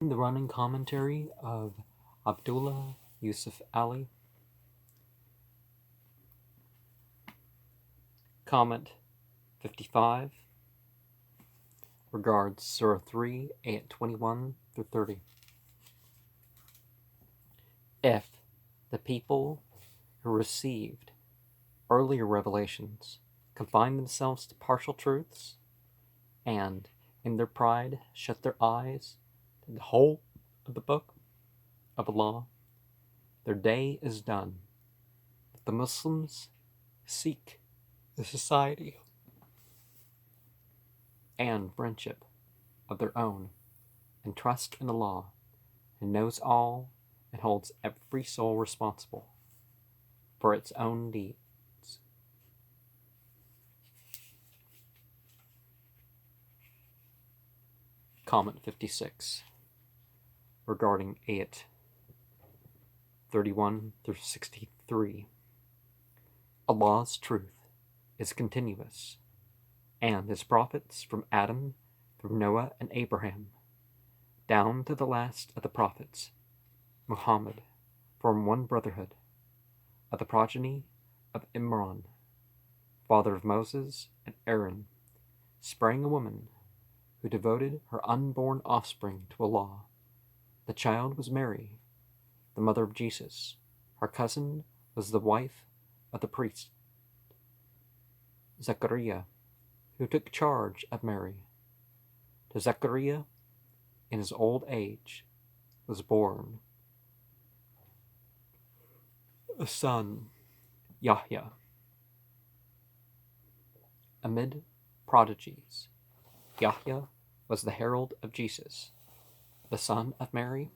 The running commentary of Abdullah Yusuf Ali. Comment 55 regards Surah 3, ayat 21 through 30. If the people who received earlier revelations confine themselves to partial truths and, in their pride, shut their eyes to the whole of the book of Allah, their day is done. But the Muslims seek the society and friendship of their own, and trust in Allah, who knows all and holds every soul responsible for its own deeds. Comment 56 regarding ayat 31 through 63. Allah's truth is continuous, and His prophets from Adam through Noah and Abraham, down to the last of the prophets, Muhammad, form one brotherhood, of the progeny of Imran, father of Moses and Aaron, sprang a woman who devoted her unborn offspring to Allah. The child was Mary, the mother of Jesus. Her cousin was the wife of the priest Zechariah, who took charge of Mary. To Zechariah, in his old age, was born a son, Yahya. Amid prodigies, Yahya was the herald of Jesus, the son of Mary,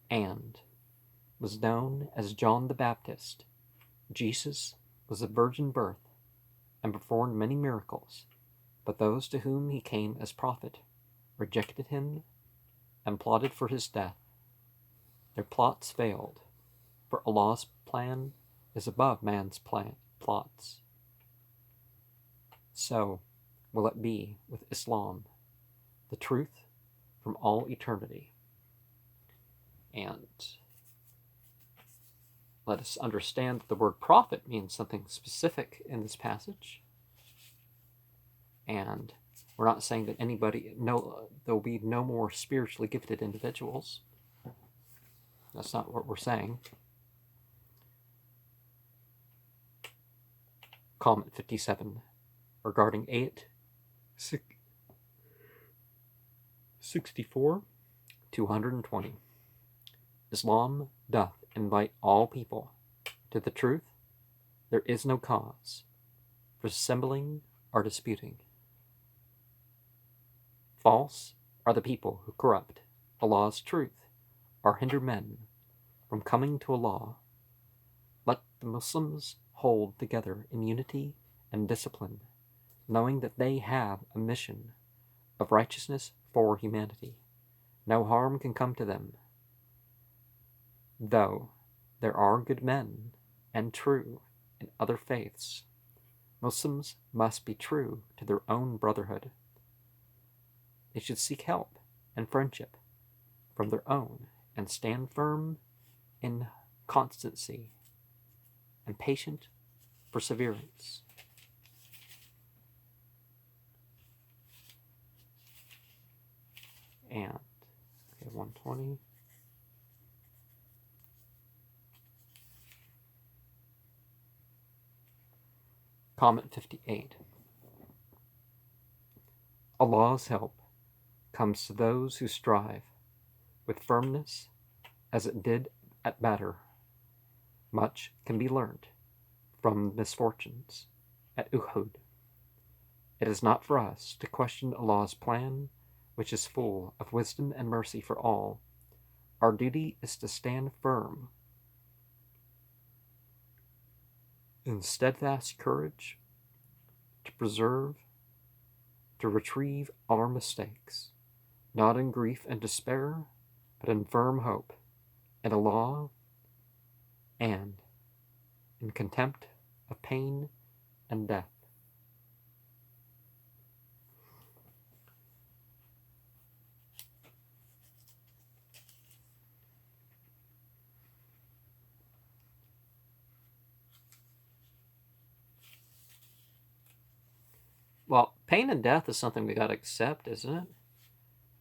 and was known as John the Baptist. Jesus was of virgin birth and performed many miracles, but those to whom he came as prophet rejected him and plotted for his death. Their plots failed, for Allah's plan is above man's plots. So will it be with Islam, the truth from all eternity. And let us understand that the word prophet means something specific in this passage. And we're not saying that there'll be no more spiritually gifted individuals. That's not what we're saying. Comment 57 regarding 64 to 120. Islam doth invite all people to the truth. There is no cause for dissembling or disputing. False are the people who corrupt Allah's truth or hinder men from coming to Allah. Let the Muslims hold together in unity and discipline, knowing that they have a mission of righteousness for humanity. No harm can come to them. Though there are good men and true in other faiths, Muslims must be true to their own brotherhood. They should seek help and friendship from their own and stand firm in constancy and patient perseverance. And 120. Comment 58. Allah's help comes to those who strive with firmness as it did at Badr. Much can be learned from misfortunes at Uhud. It is not for us to question Allah's plan, which is full of wisdom and mercy for all. Our duty is to stand firm in steadfast courage, to retrieve our mistakes, not in grief and despair, but in firm hope in Allah and in contempt of pain and death. Pain and death is something we gotta accept, isn't it?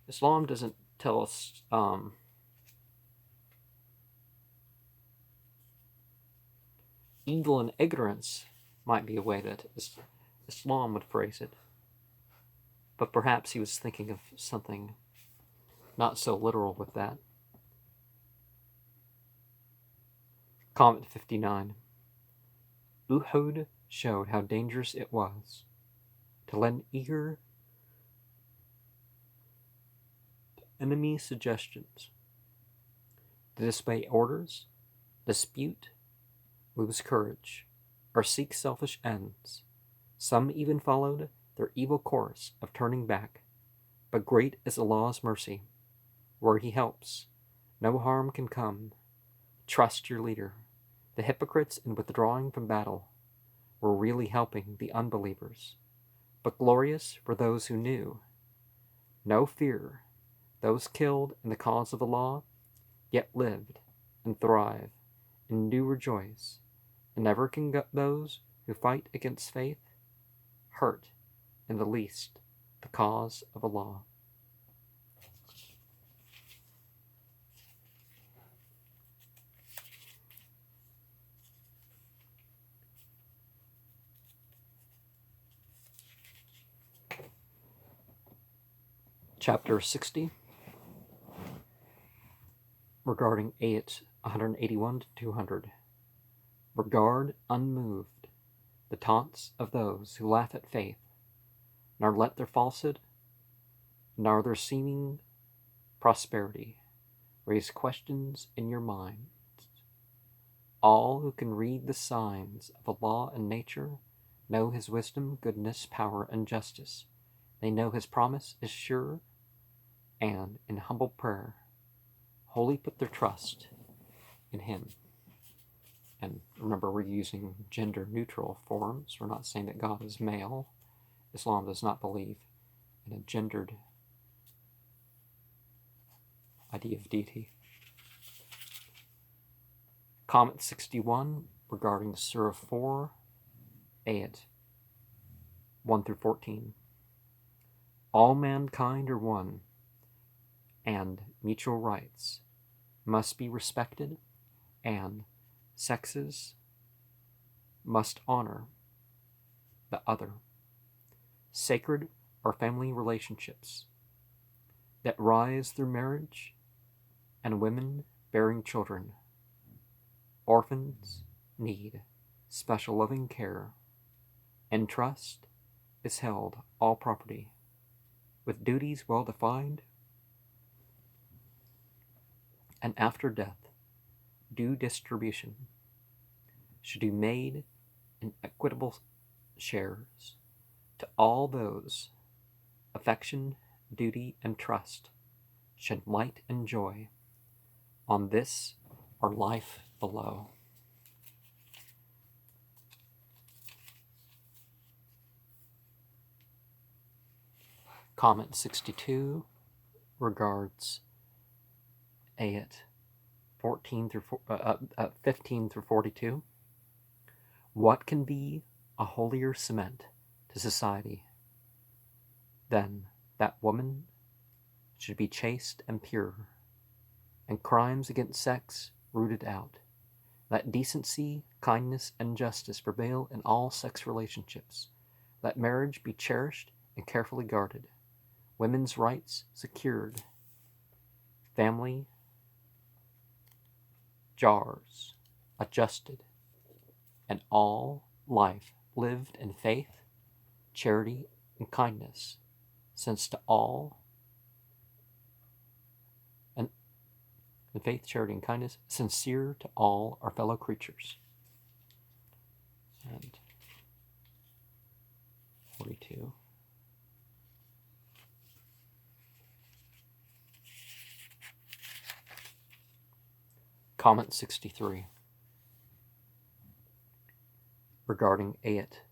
Islam doesn't tell us evil and ignorance might be a way that Islam would phrase it. But perhaps he was thinking of something not so literal with that. Comment 59. Uhud showed how dangerous it was to lend eager enemy suggestions, to disobey orders, dispute, lose courage, or seek selfish ends. Some even followed their evil course of turning back, but great is Allah's mercy. Where He helps, no harm can come. Trust your leader. The hypocrites in withdrawing from battle were really helping the unbelievers, but glorious for those who knew. No fear, those killed in the cause of Allah, yet lived and thrive and do rejoice, and never can those who fight against faith hurt in the least the cause of Allah. Chapter 60, regarding ayats 181 to 200. Regard unmoved the taunts of those who laugh at faith, nor let their falsehood, nor their seeming prosperity raise questions in your minds. All who can read the signs of Allah and nature know His wisdom, goodness, power, and justice. They know His promise is sure, and in humble prayer, wholly put their trust in Him. And remember, we're using gender-neutral forms. We're not saying that God is male. Islam does not believe in a gendered idea of deity. Comment 61 regarding Surah 4, ayat 1 through 14. All mankind are one, and mutual rights must be respected, and sexes must honor the other. Sacred are family relationships that rise through marriage, and women bearing children. Orphans need special loving care, and trust is held all property, with duties well defined, and after death, due distribution should be made in equitable shares to all those. Affection, duty, and trust should light and joy on this or life below. Comment 62 regards ayat 15 through 42. What can be a holier cement to society than that woman should be chaste and pure, and crimes against sex rooted out? Let decency, kindness, and justice prevail in all sex relationships. Let marriage be cherished and carefully guarded, women's rights secured, family jars adjusted, and all life lived in faith, charity, and kindness, since to all, and in faith, charity, and kindness, sincere to all our fellow creatures. And 42. Comment 63 regarding ayat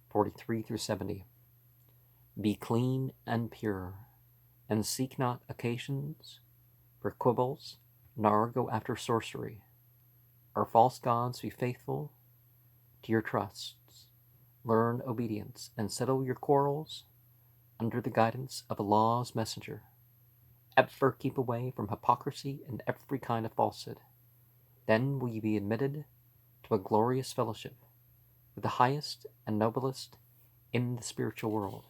43 through 70. Be clean and pure, and seek not occasions for quibbles, nor go after sorcery, or false gods. Be faithful to your trusts. learn obedience, and settle your quarrels under the guidance of Allah's messenger. Ever keep away from hypocrisy and every kind of falsehood. Then will you be admitted to a glorious fellowship with the highest and noblest in the spiritual world.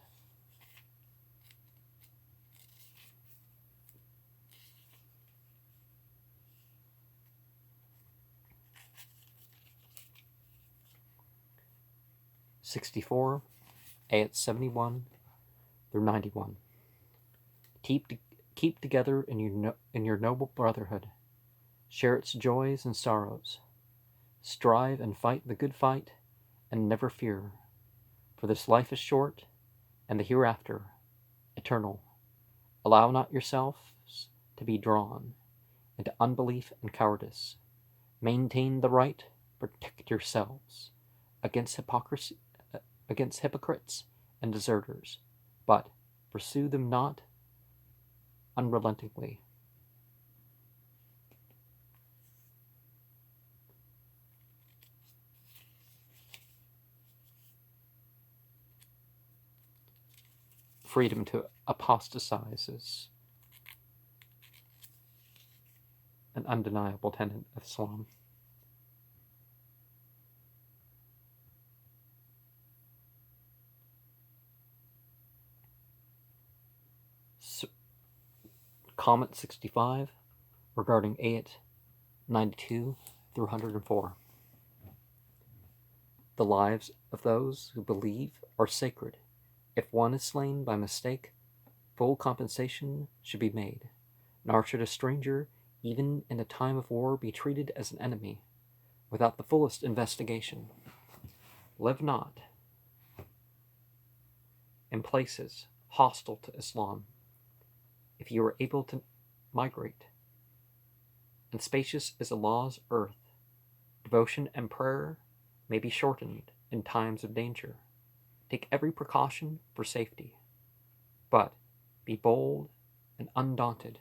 '64, ayat 71 through 91. Keep together in your noble brotherhood. Share its joys and sorrows. Strive and fight the good fight, and never fear. For this life is short, and the hereafter eternal. Allow not yourselves to be drawn into unbelief and cowardice. Maintain the right, protect yourselves against hypocrites and deserters, but pursue them not unrelentingly. Freedom to apostatize is an undeniable tenet of Islam. Comment 65 regarding ayat 92 through 104. The lives of those who believe are sacred. If one is slain by mistake, full compensation should be made, nor should a stranger, even in a time of war, be treated as an enemy without the fullest investigation. Live not in places hostile to Islam. If you are able to migrate, and spacious is Allah's earth, devotion and prayer may be shortened in times of danger. Take every precaution for safety, but be bold and undaunted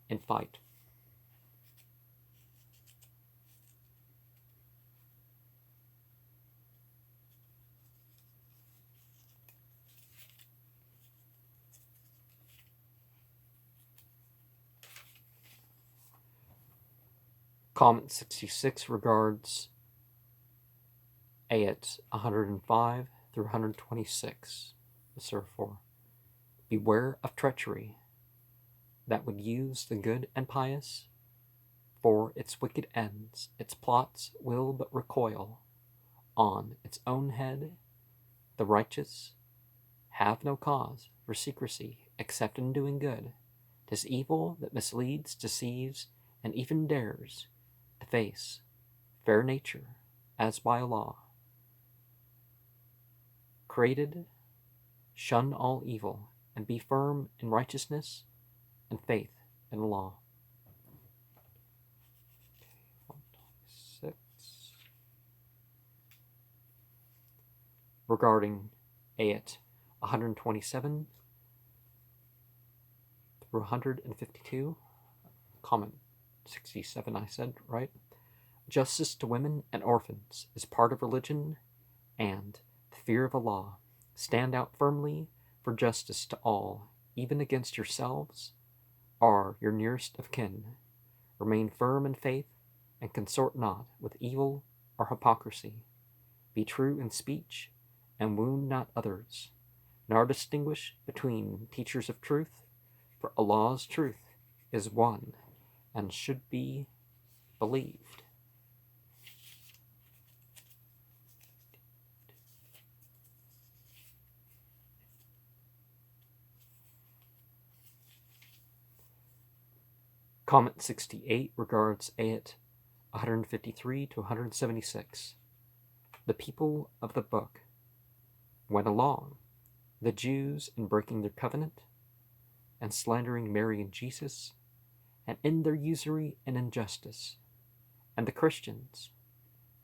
in fight. Comment 66 regards ayats 105 through 126. Surah 4. Beware of treachery that would use the good and pious for its wicked ends. Its plots will but recoil on its own head. The righteous have no cause for secrecy except in doing good. 'Tis evil that misleads, deceives, and even dares to face fair nature as by law created. Shun all evil and be firm in righteousness and faith in law. 126. Regarding ayat 127 through 152, comment 67 I said, right? Justice to women and orphans is part of religion and the fear of Allah. Stand out firmly for justice to all, even against yourselves or your nearest of kin. Remain firm in faith and consort not with evil or hypocrisy. Be true in speech and wound not others, nor distinguish between teachers of truth, for Allah's truth is one and should be believed. Comment 68 regards ayat 153 to 176. The people of the book went along, the Jews in breaking their covenant and slandering Mary and Jesus, and in their usury and injustice, and the Christians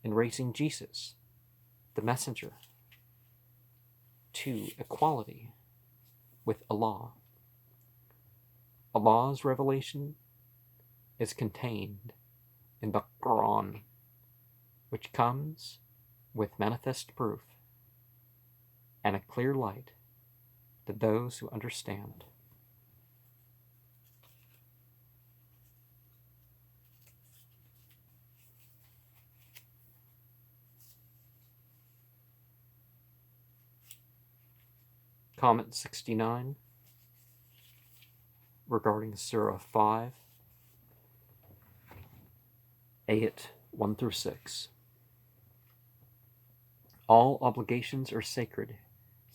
in raising Jesus, the messenger, to equality with Allah. Allah's revelation is contained in the Quran, which comes with manifest proof and a clear light to those who understand. Comment 69 regarding Surah 5, Ayat 1 through 6. All obligations are sacred,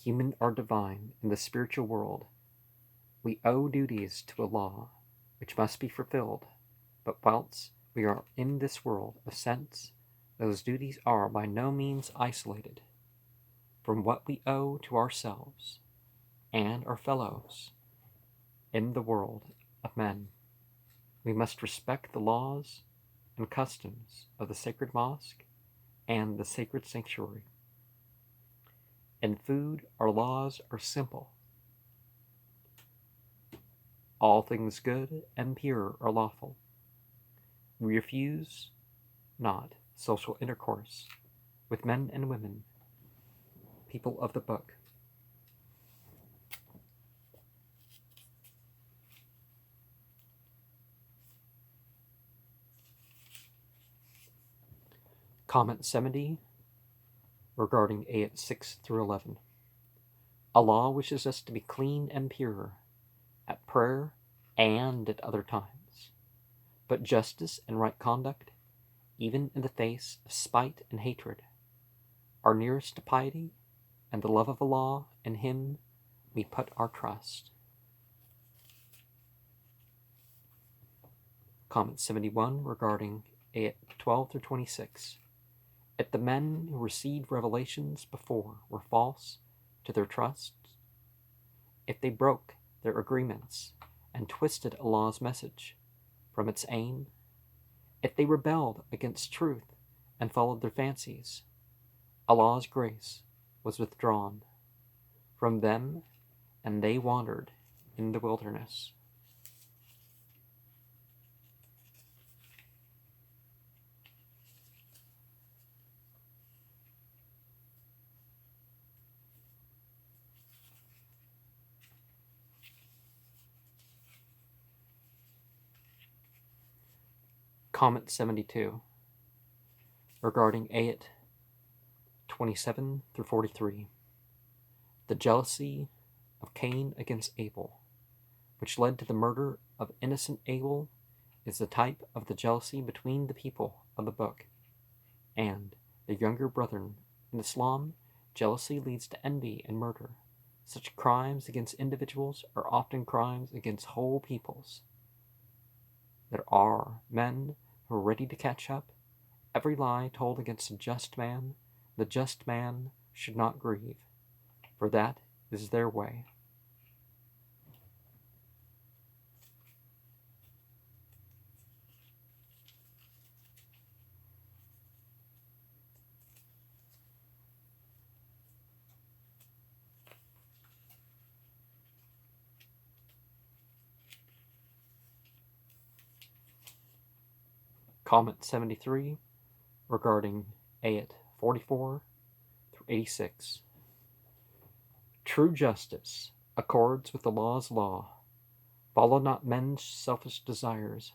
human or divine, in the spiritual world. We owe duties to Allah, which must be fulfilled, but whilst we are in this world of sense, those duties are by no means isolated from what we owe to ourselves and our fellows in the world of men. We must respect the laws and customs of the sacred mosque and the sacred sanctuary. In food, our laws are simple. All things good and pure are lawful. We refuse not social intercourse with men and women, people of the book. Comment 70 regarding Ayat 6 through 11. Allah wishes us to be clean and pure at prayer and at other times, but justice and right conduct, even in the face of spite and hatred, are nearest to piety and the love of Allah. In Him we put our trust. Comment 71 regarding Ayat 12 through 26. If the men who received revelations before were false to their trusts, if they broke their agreements and twisted Allah's message from its aim, if they rebelled against truth and followed their fancies, Allah's grace was withdrawn from them and they wandered in the wilderness. Comment 72 regarding Ayat 27 through 43. The jealousy of Cain against Abel, which led to the murder of innocent Abel, is the type of the jealousy between the people of the book and their younger brethren. In Islam, jealousy leads to envy and murder. Such crimes against individuals are often crimes against whole peoples. There are men who are ready to catch up. Every lie told against a just man, the just man should not grieve, for that is their way. Comment 73 regarding Ayat 44 through 86. True justice accords with Allah's law. Follow not men's selfish desires,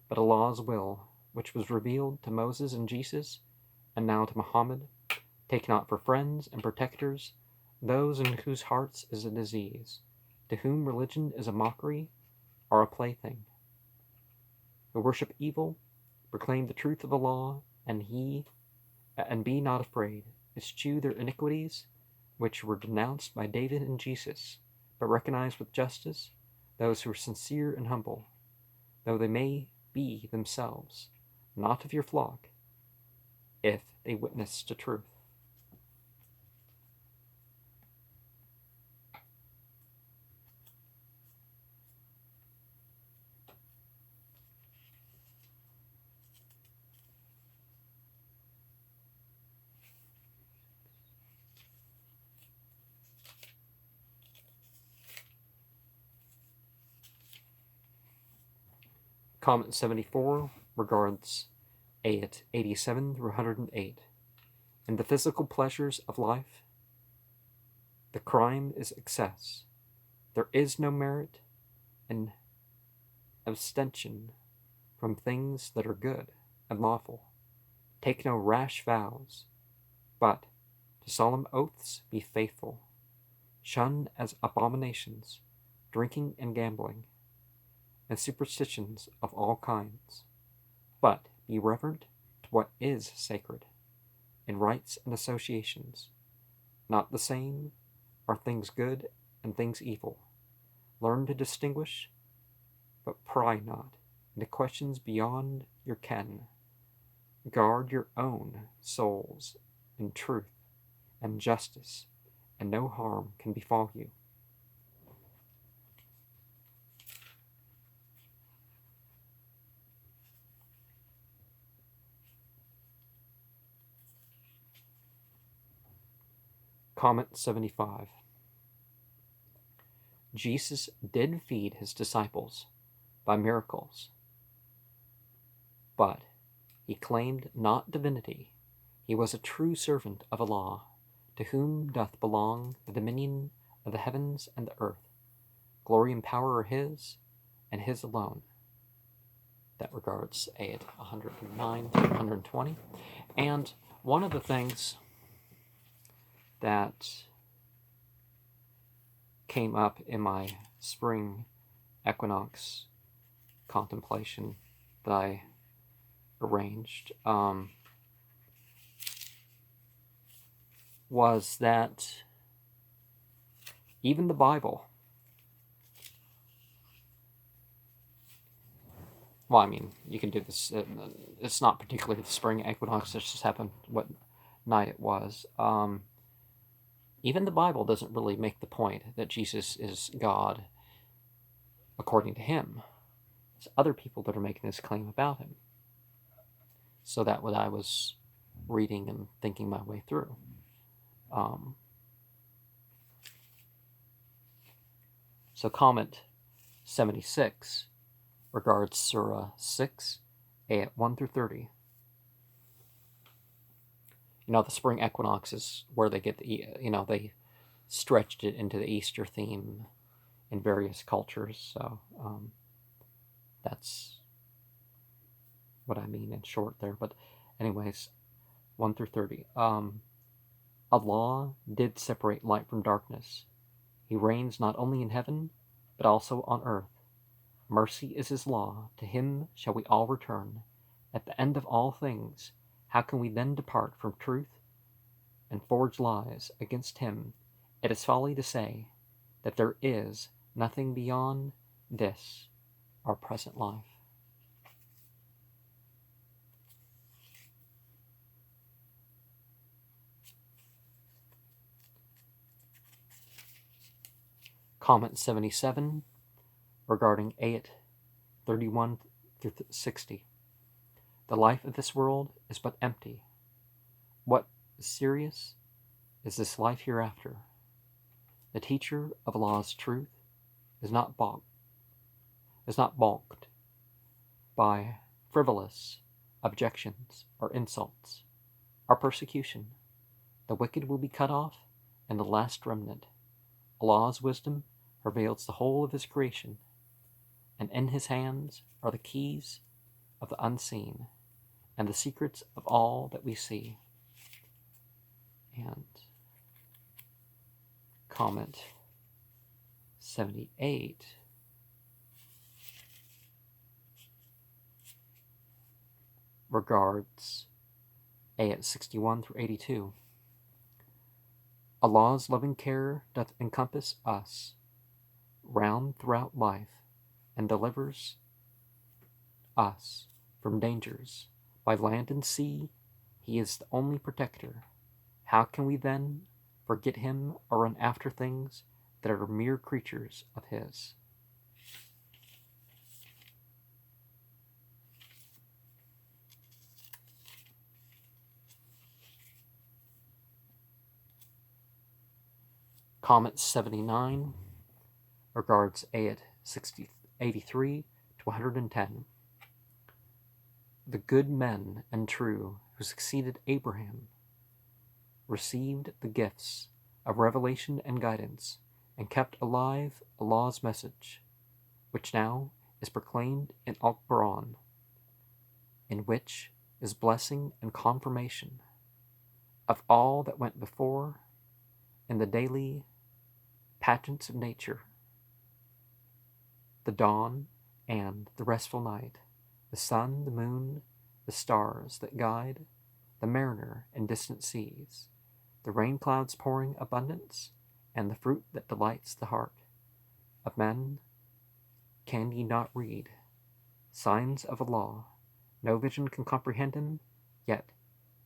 but Allah's will, which was revealed to Moses and Jesus, and now to Muhammad. Take not for friends and protectors those in whose hearts is a disease, to whom religion is a mockery or a plaything, who worship evil. Proclaim the truth of Allah, and be not afraid. Eschew their iniquities, which were denounced by David and Jesus, but recognize with justice those who are sincere and humble, though they may be themselves not of your flock, if they witness to truth. Comment 74 regards Ayat 87 through 108. In the physical pleasures of life, the crime is excess. There is no merit in abstention from things that are good and lawful. Take no rash vows, but to solemn oaths be faithful. Shun as abominations drinking and gambling, and superstitions of all kinds, but be reverent to what is sacred. In rites and associations, not the same are things good and things evil. Learn to distinguish, but pry not into questions beyond your ken. Guard your own souls in truth and justice, and no harm can befall you. Comment 75. Jesus did feed his disciples by miracles, but he claimed not divinity. He was a true servant of Allah, to whom doth belong the dominion of the heavens and the earth. Glory and power are his, and his alone. That regards ayat 109 through 120. And one of the things that came up in my spring equinox contemplation that I arranged was that even the Bible, well, I mean, you can do this, it's not particularly the spring equinox, it just happened what night it was. Even the Bible doesn't really make the point that Jesus is God according to him. It's other people that are making this claim about him. So that's what I was reading and thinking my way through. So comment 76 regards Surah 6, ayat 1 through 30. The spring equinox is where they get they stretched it into the Easter theme in various cultures. So that's what I mean in short there. But anyways, 1 through 30. Allah did separate light from darkness. He reigns not only in heaven, but also on earth. Mercy is his law. To him shall we all return. At the end of all things, how can we then depart from truth and forge lies against him? It is folly to say that there is nothing beyond this, our present life. Comment 77 regarding ayat 31 through 60. The life of this world is but empty. What is serious is this life hereafter. The teacher of Allah's truth is not balked by frivolous objections or insults or persecution. The wicked will be cut off, and the last remnant. Allah's wisdom pervades the whole of his creation, and in his hands are the keys of the unseen and the secrets of all that we see. And comment 78 regards ayat 61 through 82. Allah's loving care doth encompass us round throughout life, and delivers us from dangers. By land and sea, he is the only protector. How can we then forget him or run after things that are mere creatures of his? Comment 79 regards ayat 83 to 110. The good men and true who succeeded Abraham received the gifts of revelation and guidance, and kept alive Allah's message, which now is proclaimed in Al-Quran, in which is blessing and confirmation of all that went before in the daily pageants of nature, the dawn and the restful night, the sun, the moon, the stars that guide the mariner in distant seas, the rain clouds pouring abundance, and the fruit that delights the heart of men. Can ye not read signs of Allah? No vision can comprehend him, yet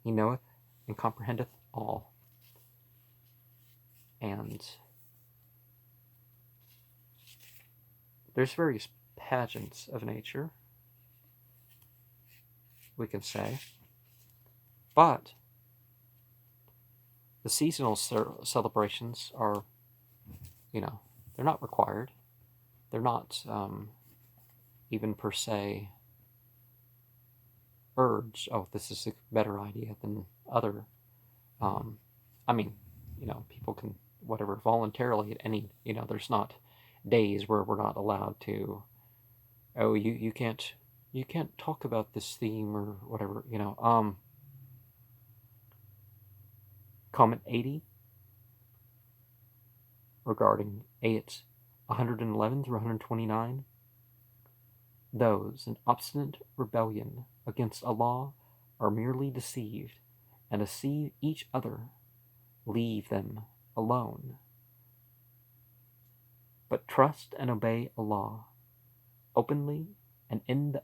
he knoweth and comprehendeth all. And there's various pageants of nature, we can say, but the seasonal celebrations are, they're not required. They're not even per se urged, oh, this is a better idea than other. People can, whatever, voluntarily at any, there's not days where we're not allowed to, oh, you can't talk about this theme or whatever, Comment 80 regarding ayats 111 through 129. Those in obstinate rebellion against Allah are merely deceived and deceive each other. Leave them alone. But trust and obey Allah openly and in the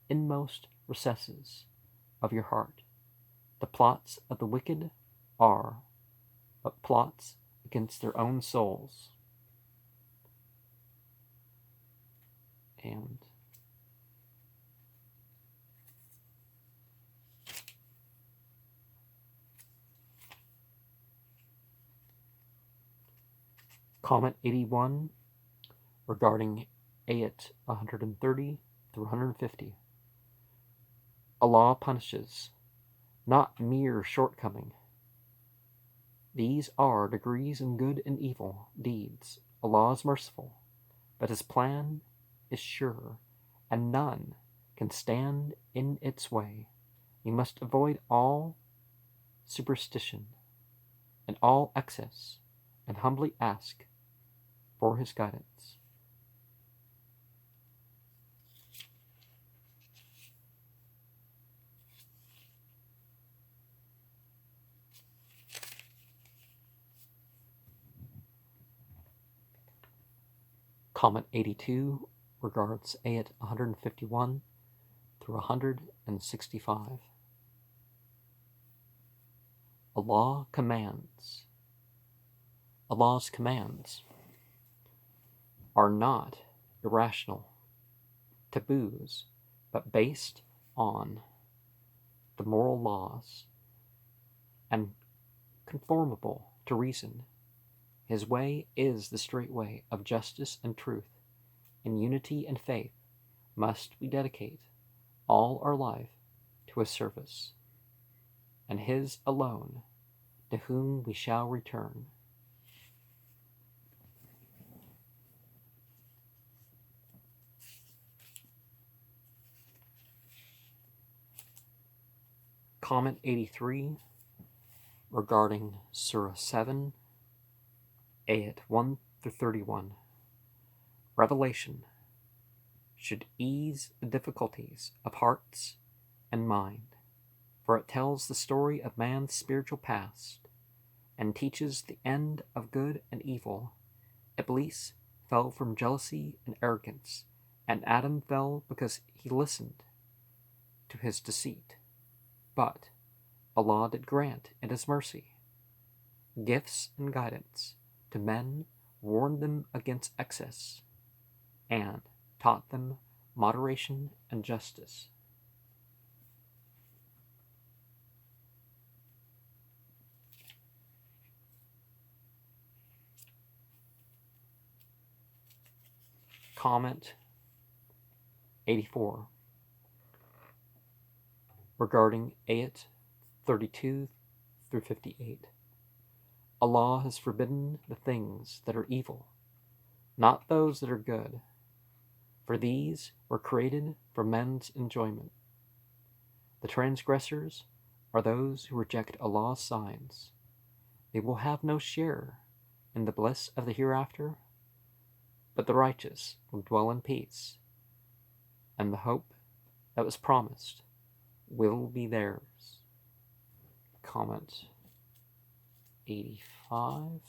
inmost recesses of your heart. The plots of the wicked are but plots against their own souls. And Comment 81 regarding ayat 130 through 150. Allah punishes, not mere shortcoming. These are degrees in good and evil deeds. Allah is merciful, but His plan is sure, and none can stand in its way. You must avoid all superstition and all excess, and humbly ask for His guidance. Comment 82 regards ayat 151 through 165. Allah commands. Allah's commands are not irrational taboos, but based on the moral laws and conformable to reason. His way is the straight way of justice and truth. In unity and faith must we dedicate all our life to His service, and His alone, to whom we shall return. Comment 83 regarding Surah 7, ayat 1 through 31. Revelation should ease the difficulties of hearts and mind, for it tells the story of man's spiritual past and teaches the end of good and evil. Iblis fell from jealousy and arrogance, and Adam fell because he listened to his deceit. But Allah did grant in His mercy gifts and guidance to men, warned them against excess, and taught them moderation and justice. Comment 84 regarding ayat 32 through 58. Allah has forbidden the things that are evil, not those that are good, for these were created for men's enjoyment. The transgressors are those who reject Allah's signs. They will have no share in the bliss of the hereafter, but the righteous will dwell in peace, and the hope that was promised will be theirs. Comment 85.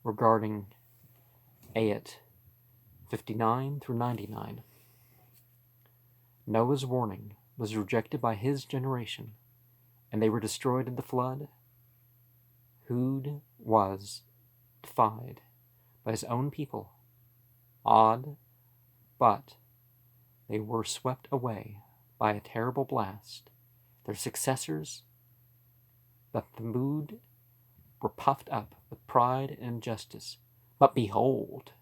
Regarding ayat 59 through 99. Noah's warning was rejected by his generation, and they were destroyed in the flood. Hud was defied by his own people. Odd, but they were swept away by a terrible blast. Their successors, the Thamud, were puffed up with pride and injustice. But behold,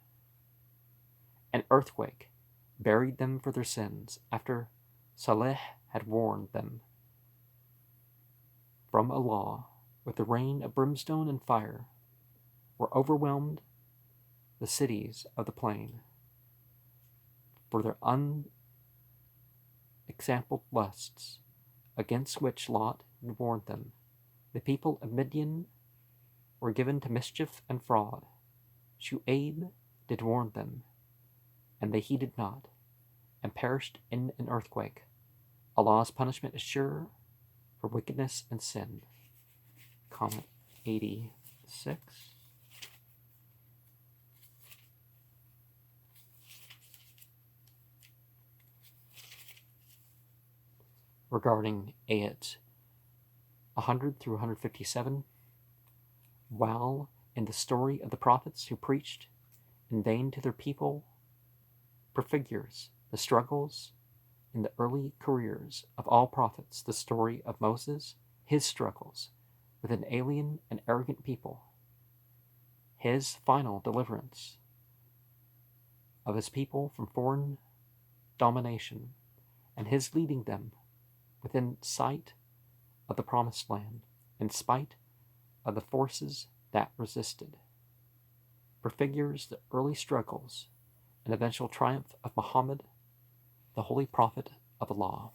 an earthquake buried them for their sins after Saleh had warned them from Allah with the rain of brimstone and fire, were overwhelmed the cities of the plain for their unexampled lusts, against which Lot had warned them. The people of Midian were given to mischief and fraud. Shu'aib did warn them, and they heeded not, and perished in an earthquake. Allah's punishment is sure for wickedness and sin. Comment 86. Regarding ayat 100 through 157, while in the story of the prophets who preached in vain to their people prefigures the struggles in the early careers of all prophets, the story of Moses, his struggles with an alien and arrogant people, his final deliverance of his people from foreign domination, and his leading them within sight of the promised land, in spite of the forces that resisted, prefigures the early struggles and eventual triumph of Muhammad, the holy prophet of Allah.